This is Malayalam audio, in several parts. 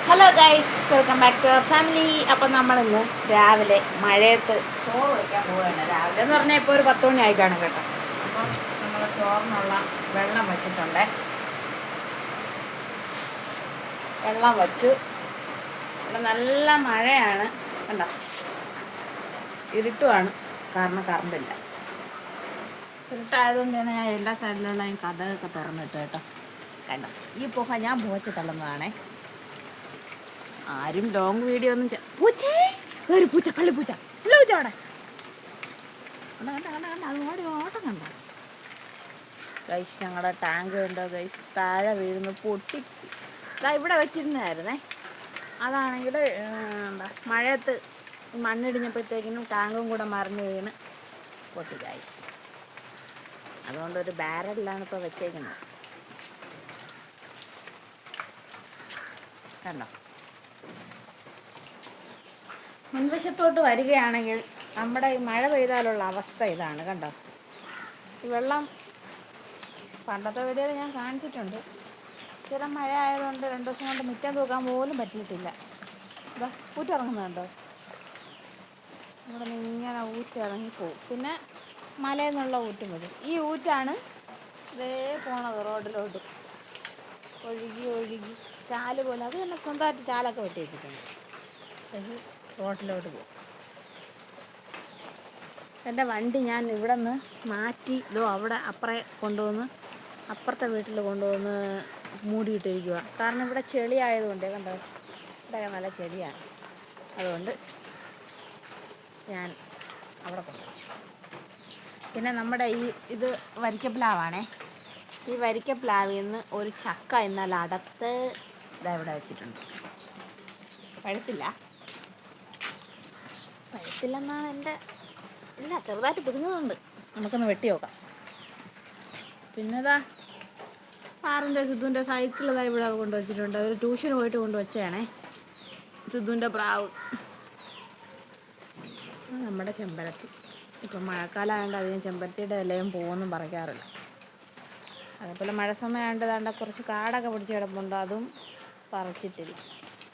Hello guys, welcome back to our family. അപ്പം നമ്മളിന്ന് രാവിലെ മഴയത്ത് ചോറ് വയ്ക്കാൻ പോവുകയാണ്. രാവിലെ എന്ന് പറഞ്ഞാൽ ഇപ്പോൾ ഒരു 10 മണി ആയി കാണും കേട്ടോ. അപ്പം നമ്മൾ ചോറിനുള്ള വെള്ളം വെച്ചിട്ടുണ്ട്. വെള്ളം വച്ചു. ഇവിടെ നല്ല മഴയാണ് കണ്ടോ. ഇരുട്ടുമാണ്, കാരണം കറണ്ടില്ല. ഇരുട്ടായതുകൊണ്ട് തന്നെ ഞാൻ എല്ലാ സൈഡിലുള്ള കഥകൊക്കെ തുറന്നിട്ട് കേട്ടോ. കണ്ടോ, ഈ പുക ഞാൻ പുകച്ച് തള്ളുന്നതാണേ. ആരും ലോങ് വീഡിയോ ഒന്നും പൂച്ചേ ഒരു പൂച്ച, കള്ളിപ്പൂച്ച ഇല്ല. പൂച്ച അവിടെ അത് ഓടി ഓട്ടം കണ്ടോ ഗൈസ്. ഞങ്ങളുടെ ടാങ്ക് കണ്ടോ ഗൈസ്, താഴെ വീഴുന്നു, പൊട്ടി. ഇതാ ഇവിടെ വെച്ചിരുന്നായിരുന്നേ. അതാണെങ്കിൽ എന്താ മഴയത്ത് മണ്ണിടിഞ്ഞപ്പോഴത്തേക്കിനും ടാങ്കും കൂടെ മറിഞ്ഞ് വീണ് പൊട്ടി ഗൈസ്. അതുകൊണ്ടൊരു ബാരലിലാണ് ഇപ്പോൾ വെച്ചേക്കുന്നത് കണ്ടോ. മുൻവശത്തോട്ട് വരികയാണെങ്കിൽ നമ്മുടെ ഈ മഴ പെയ്താലുള്ള അവസ്ഥ ഇതാണ് കണ്ടോ. ഈ വെള്ളം പണ്ടത്തെ വീഡിയോയിൽ ഞാൻ കാണിച്ചിട്ടുണ്ട്. സ്ഥിരം മഴ ആയതുകൊണ്ട് 2 ദിവസം കൊണ്ട് മുറ്റം തൂക്കാൻ പോലും പറ്റിയിട്ടില്ല. ഇതാ ഊറ്റിറങ്ങുന്നുണ്ടോ, ഇവിടെ നിന്ന് ഇങ്ങനെ ഊറ്റിറങ്ങിപ്പോവും. പിന്നെ മലയിൽ നിന്നുള്ള ഊറ്റും വരും. ഈ ഊറ്റാണ് ഇതേ പോണത് റോഡിലോട്ട് ഒഴുകി ഒഴുകി ചാല് പോലെ. അത് തന്നെ സ്വന്തമായിട്ട് ചാലൊക്കെ വെട്ടി വെച്ചിട്ടുണ്ട്. അത് റോഡിലോട്ട് പോകും. എൻ്റെ വണ്ടി ഞാൻ ഇവിടെ നിന്ന് മാറ്റി ഇതോ അവിടെ അപ്പുറത്തെ വീട്ടിൽ കൊണ്ടുവന്ന് മൂടിയിട്ടിരിക്കുക. കാരണം ഇവിടെ ചെളി ആയതുകൊണ്ട് കണ്ടോ, ഇവിടെ നല്ല ചെളിയാണ്. അതുകൊണ്ട് ഞാൻ അവിടെ കൊണ്ടുവച്ചു. പിന്നെ നമ്മുടെ ഇത് വരിക്കപ്ലാവാണേ. ഈ വരിക്കപ്ലാവിൽ നിന്ന് ഒരു ചക്ക എന്നാൽ അടത്ത് ഇതാ വെച്ചിട്ടുണ്ട്. പഴുത്തില്ലെന്നാണ് എൻ്റെ ഇല്ല, ചെറുതായിട്ട് പിടുങ്ങുന്നുണ്ട്. നമുക്കൊന്ന് വെട്ടി നോക്കാം. പിന്നെ ഇതാ പാറിൻ്റെ സിദ്ധുവിൻ്റെ സൈക്കിൾ ഇതാ ഇവിടെ കൊണ്ടുവച്ചിട്ടുണ്ട്. ഒരു ട്യൂഷന് പോയിട്ട് കൊണ്ടുവച്ചതാണേ സിദ്ധുവിൻ്റെ പ്രാവ്. നമ്മുടെ ചെമ്പരത്തി ഇപ്പം മഴക്കാലമായതുകൊണ്ട് അധികം ചെമ്പരത്തിയുടെ ഇലയും പൂവൊന്നും പറിക്കാറില്ല. അതേപോലെ മഴ സമയമായതുകൊണ്ട് ദാണ്ട കുറച്ച് കാടൊക്കെ പിടിച്ച് കിടപ്പുണ്ട്, അതും പറിച്ചിട്ടില്ല.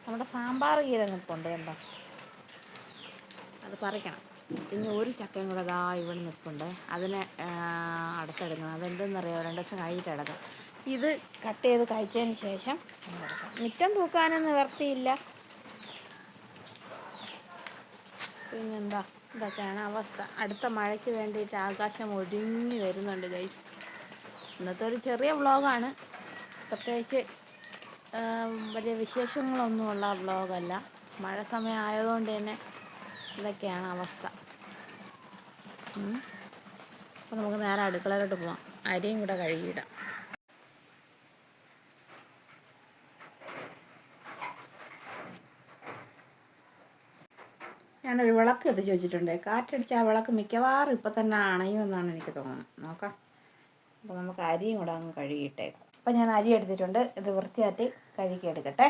നമ്മുടെ സാമ്പാർ കീര നിൽപ്പുണ്ട് കണ്ടോ, അത് പറിക്കണം. പിന്നെ ഒരു ചക്കയും കൂടെ അതാ ഇവിടെ നിൽപ്പുണ്ട്, അതിനെ അടുത്തെടുക്കണം. അതെന്തെന്നറിയാമോ, 2 ദിവസം കഴിഞ്ഞിട്ട് എടുക്കാം. ഇത് കട്ട് ചെയ്ത് കഴിച്ചതിന് ശേഷം എടുക്കാം. മുറ്റം തൂക്കാനും നിവർത്തിയില്ല. പിന്നെന്താ, ഇതൊക്കെയാണ് അവസ്ഥ. അടുത്ത മഴയ്ക്ക് വേണ്ടിയിട്ട് ആകാശം ഒഴിഞ്ഞു വരുന്നുണ്ട് ഗൈസ്. ഇന്നത്തെ ഒരു ചെറിയ വ്ളോഗാണ്, പ്രത്യേകിച്ച് വലിയ വിശേഷങ്ങളൊന്നുമുള്ള വ്ളോഗല്ല. മഴ സമയം ആയതുകൊണ്ട് തന്നെ ഇതൊക്കെയാണ് അവസ്ഥ. അപ്പോൾ നമുക്ക് നേരെ അടുക്കളയിലോട്ട് പോവാം. അരിയും കൂടെ കഴുകിയിടാം. ഞാനൊരു വിളക്ക് എത്തിച്ച് വെച്ചിട്ടുണ്ട്. കാറ്റടിച്ച് ആ വിളക്ക് മിക്കവാറും ഇപ്പം തന്നെ അണയുമെന്നാണ് എനിക്ക് തോന്നുന്നത്. നോക്കാം. അപ്പോൾ നമുക്ക് അരിയും കൂടെ അങ്ങ് കഴുകിയിട്ടേക്കാം. അപ്പം ഞാൻ അരി എടുത്തിട്ടുണ്ട്. ഇത് വൃത്തിയായിട്ട് കഴുകിയെടുക്കട്ടെ.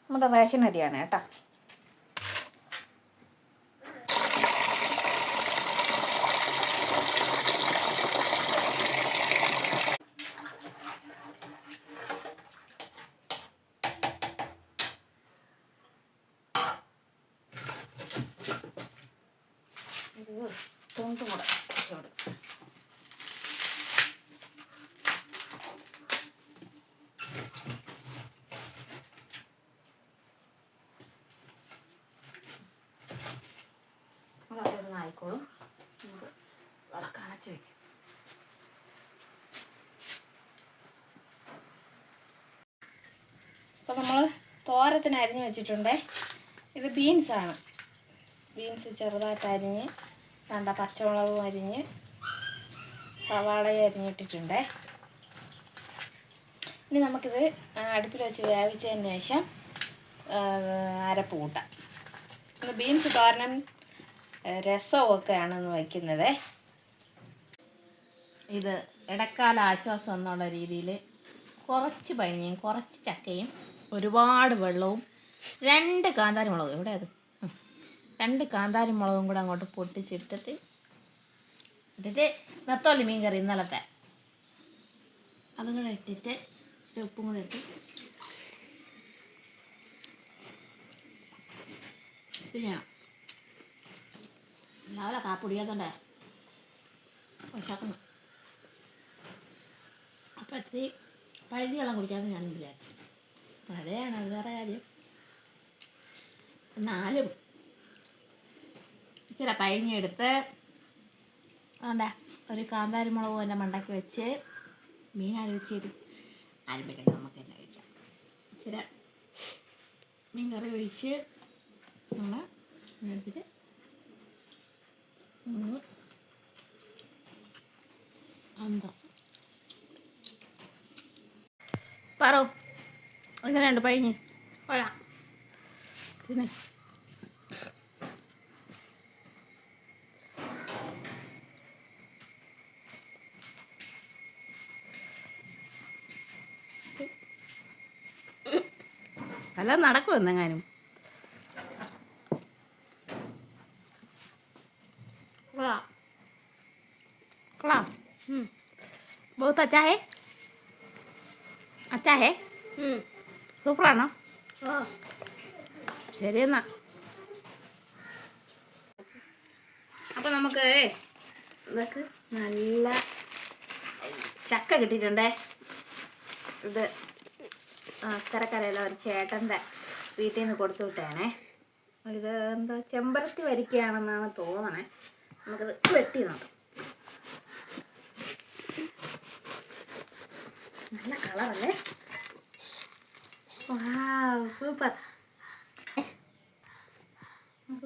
നമ്മുടെ റേഷൻ അരിയാണ് കേട്ടോ. തുണ്ടും കൂടെ വെച്ച് കൊടുക്കും. അതവിടെ ആയിക്കോളും. നമുക്ക് വിളക്കണച്ച് വയ്ക്കും. അപ്പോൾ നമ്മൾ തോരത്തിന് അരിഞ്ഞ് വെച്ചിട്ടുണ്ട്. ഇത് ബീൻസാണ്. ബീൻസ് ചെറുതായിട്ട് അരിഞ്ഞ് വേണ്ട, പച്ചമുളകും അരിഞ്ഞ് സവാളയും അരിഞ്ഞിട്ടിട്ടുണ്ട്. ഇനി നമുക്കിത് അടുപ്പിൽ വെച്ച് വേവിച്ചതിന് ശേഷം അരപ്പ് കൂട്ടാം. ഇത് ബീൻസ് തോരനും രസവും ഒക്കെയാണ് ഇന്ന് വയ്ക്കുന്നത്. ഇത് ഇടക്കാല ആശ്വാസം എന്നുള്ള രീതിയിൽ കുറച്ച് പഴഞ്ഞയും കുറച്ച് ചക്കയും ഒരുപാട് വെള്ളവും 2 കാന്താരി മുളകും, എവിടെ അത് 2 കാന്താരി മുളകും കൂടെ അങ്ങോട്ട് പൊട്ടിച്ചിട്ടിട്ട് നത്തോലി മീൻ കറി ഇന്നലത്തെ അതും കൂടെ ഇട്ടിട്ട് ഉപ്പും കൂടെ ഇട്ട് ചെയ്യണം. രാവിലെ കാപ്പി കുടിക്കാത്തണ്ടേ വിശക്കുന്നു. അപ്പം ഇത്തിരി പഴയ വെള്ളം കുടിക്കാമെന്ന് ഞാൻ വിചാരിച്ചു. മഴയാണ്, അത് വേറെ കാര്യം. എന്നാലും ഇച്ചിരി പഴഞ്ഞെടുത്ത് വേണ്ട ഒരു കാന്താരി മുളകും എൻ്റെ മണ്ടയ്ക്ക് വെച്ച് മീൻ അരവിച്ചേരും ആരംഭിക്കണം. നമുക്ക് തന്നെ കഴിക്കാം. ഇച്ചിരി മീൻ കറി ഒഴിച്ച് നമ്മൾ എടുത്തിട്ട് അന്തസ് പറോ എങ്ങനെയുണ്ട് പഴഞ്ഞ് കൊള്ളാം. പിന്നെ അല്ല നടക്കുമെന്നെങ്ങാനും കൊള്ളാം. बहुत अच्छा है. अच्छा है. സൂപ്പറാണോ? ശരി എന്നാ. അപ്പം നമുക്ക് ഇതൊക്കെ നല്ല ചക്ക കിട്ടിയിട്ടുണ്ടേ. ഇത് അക്കരക്കരയിലെ ഒരു ചേട്ടൻ്റെ വീട്ടിൽ നിന്ന് കൊടുത്തു വിട്ടേണേ. ഇത് എന്താ ചെമ്പരത്തി വരിക്കയാണെന്നാണ് തോന്നണേ. നമുക്കിത് വെട്ടി നോക്കാം. നല്ല കളറല്ലേ? Wow super.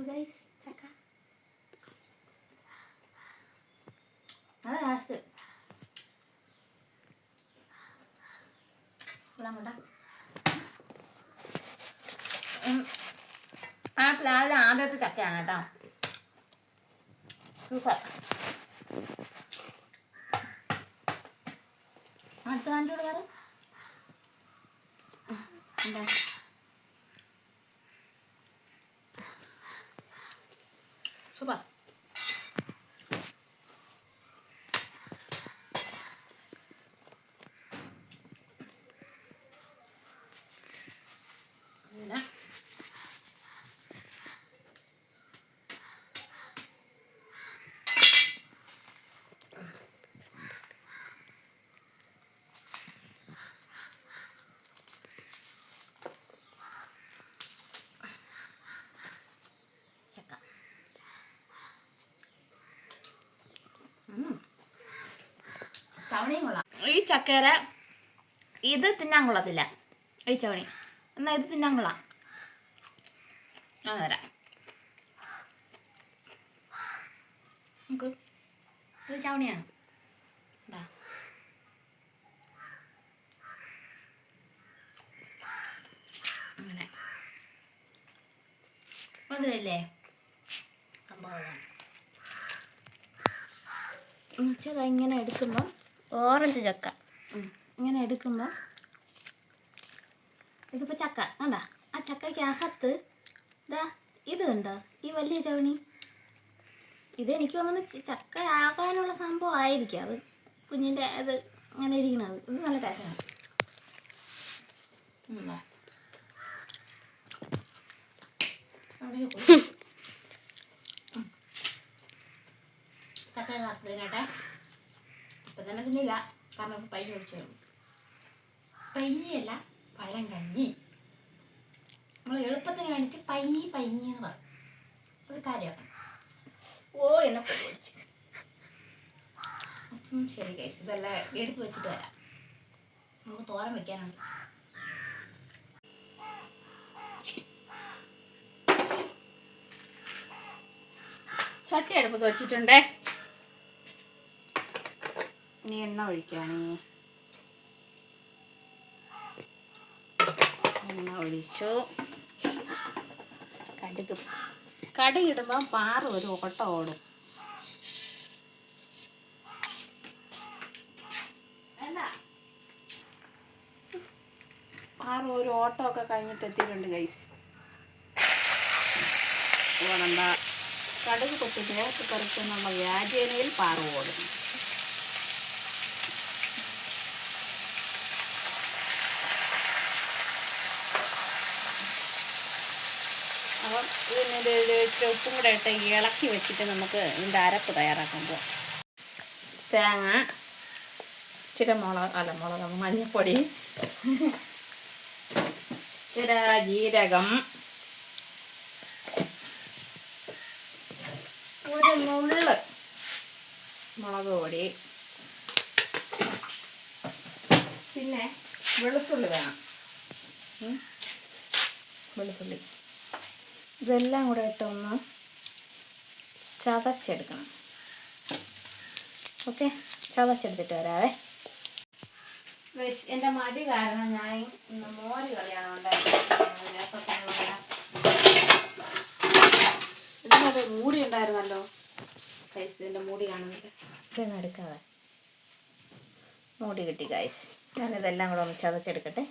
ഗൈസ് ചക്ക അത് ലാസ്റ്റ് ആ പ്ലാവിലെ ആദ്യത്തെ ചക്കയാണ് കേട്ടോ. സൂപ്പർ. അടുത്ത കാണിച്ചു കൊടുക്കാറ് എന്താ സൂപ്പർ. പിന്നെ ചവണിയും കൊള്ളാം. ഈ ചക്കര ഇത് തിന്നാൻ കൊള്ളത്തില്ല. ഈ ചവണി എന്നാൽ ഇത് തിന്നാൻ കൊള്ളാം. ഞാൻ തരാം. നമുക്ക് ഇത് ചവണിയാണ്. എന്താ അങ്ങനെ അതിലല്ലേ സംഭവം എന്നുവെച്ചാൽ ഇങ്ങനെ എടുക്കുമ്പോൾ ഓറഞ്ച് ചക്ക ഇങ്ങനെ എടുക്കുമ്പോൾ ഇതിപ്പോൾ ചക്ക കണ്ട ആ ചക്കയ്ക്ക് അകത്ത് ഇതാ ഇത് കണ്ടോ ഈ വലിയ ചവണി. ഇതെനിക്ക് തോന്നുന്നു ചക്ക ആകാനുള്ള സംഭവം ആയിരിക്കും. അത് കുഞ്ഞിൻ്റെ അത് അങ്ങനെ ഇരിക്കണത്. ഇത് നല്ല ടേസ്റ്റാണ്. ചക്ക കറുത്തതിനാട്ടെ ഇപ്പം തന്നെ തിന്നില്ല. കാരണം പയ്യ ഒഴിച്ചു പയ്യല്ല പഴം കഞ്ഞി. നമ്മൾ എളുപ്പത്തിന് വേണ്ടിയിട്ട് പയ്യെന്ന് പറയും. അത് കാര്യമാണ്. ഓ എന്നെ പൊളിച്ച്. ശരി കഴിച്ചു. ഇതെല്ലാം എടുത്ത് വെച്ചിട്ട് വരാം. നമുക്ക് തോരൻ വെക്കാനുണ്ട്. ചട്ടി അടുപ്പത്ത് വെച്ചിട്ടുണ്ടേ. ഇനി എണ്ണ ഒഴിക്കുകയാണ്. എണ്ണ ഒഴിച്ചു. കടുകിടുമ്പോൾ പാറ് ഒരു ഓട്ടം ഓടും. പാറ് ഒരു ഓട്ടമൊക്കെ കഴിഞ്ഞിട്ട് എത്തിയിട്ടുണ്ട് ഗൈസ്. ഓടണ്ട. കടുക് കൊത്തി ദേഹത്ത് പറിച്ചെന്നുള്ള വ്യാജേനയിൽ പാറ് ഓടും. അപ്പം ഇതിന് ഇച്ചിരി ഉപ്പും കൂടെ ഇട്ട് ഇളക്കി വെച്ചിട്ട് നമുക്ക് ഇതിൻ്റെ അരപ്പ് തയ്യാറാക്കാൻ പോകാം. തേങ്ങ, ഇച്ചിരി മുളക് മഞ്ഞൾപ്പൊടി, ഇച്ചിരി ജീരകം, ഒരു നുള്ള് മുളക് പൊടി, പിന്നെ വെളുത്തുള്ളി വേണം. വെളുത്തുള്ളി ഇതെല്ലാം കൂടെ ഇട്ടൊന്ന് ചതച്ചെടുക്കണം. ഓക്കെ, ചതച്ചെടുത്തിട്ട് വരാവേ. എൻ്റെ മടി കാരണം ഞാൻ ഇന്ന് മോര് കളിയാണ് ഉണ്ടായിരുന്നത്. ഇതിനത് മൂടി ഉണ്ടായിരുന്നല്ലോ കൈസ്, ഇതിൻ്റെ മൂടി കാണുന്നില്ല. ഇതൊന്നും എടുക്കാതെ മൂടി കിട്ടി കൈസ്. ഞാനിതെല്ലാം കൂടെ ഒന്ന് ചതച്ചെടുക്കട്ടെ.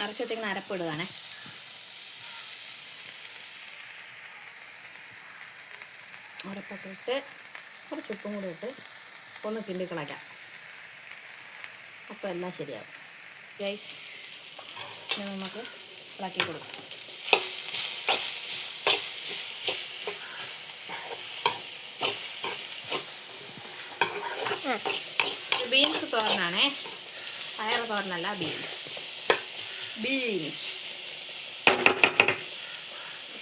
അരച്ചത്തേക്ക് അരപ്പിടുകയാണേ. അരപ്പൊക്കെ കുറച്ച് ഉപ്പും കൂടെ ഇട്ട് ഒന്ന് കിണ്ടി കളയ്ക്കാം. അപ്പോൾ എല്ലാം ശരിയാവും ഗൈസ്. ഇനി നമുക്ക് ഇളക്കി കൊടുക്കാം. ബീൻസ് തോരനാണേ, പയർ തോരനല്ല, ബീൻസ്.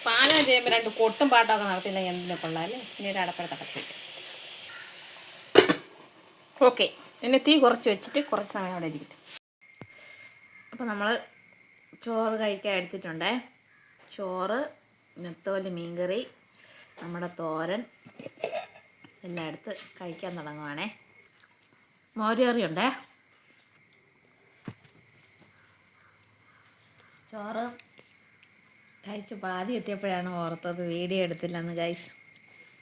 പാചകം ചെയ്യുമ്പോൾ 2 കൊട്ടും പാട്ടമൊക്കെ നടത്തിയില്ലെങ്കിൽ എന്തിനെ കൊള്ളാമല്ലേ. ഇനി ഒരു അടപ്പുറത്തൊക്കെ വെക്കാം. ഓക്കെ, ഇനി തീ കുറച്ച് വെച്ചിട്ട് കുറച്ച് സമയം അവിടെ ഇരിക്കട്ടെ. അപ്പോൾ നമ്മൾ ചോറ് കഴിക്കാൻ എടുത്തിട്ടുണ്ടേ. ചോറ്, നെത്തോലി മീൻകറി, നമ്മുടെ തോരൻ എല്ലാം എടുത്ത് കഴിക്കാൻ തുടങ്ങുവാണേ. മോരുകറിയുണ്ടേ. ചോറ് കഴിച്ച് പാതി എത്തിയപ്പോഴാണ് ഓർത്തത് വീഡിയോ എടുത്തില്ലെന്ന് ഗൈസ്.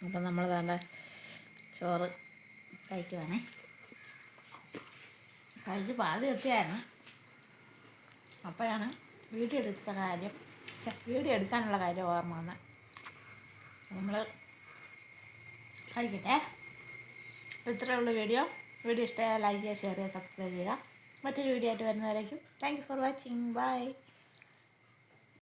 അപ്പം നമ്മൾ വേണ്ട ചോറ് കഴിക്കുവാണേ. കഴിച്ച് പാതി എത്തിയായിരുന്നു. അപ്പോഴാണ് വീഡിയോ എടുക്കാനുള്ള കാര്യം ഓർമ്മ വന്നത്. നമ്മൾ കഴിക്കട്ടെ. അപ്പോൾ ഇത്രയേ ഉള്ളൂ വീഡിയോ. വീഡിയോ ഇഷ്ടമായാൽ ലൈക്ക് ചെയ്യുക, ഷെയർ ചെയ്യുക, സബ്സ്ക്രൈബ് ചെയ്യുക. മറ്റൊരു വീഡിയോ ആയിട്ട് വരുന്നവരേക്കും thank you for watching. By.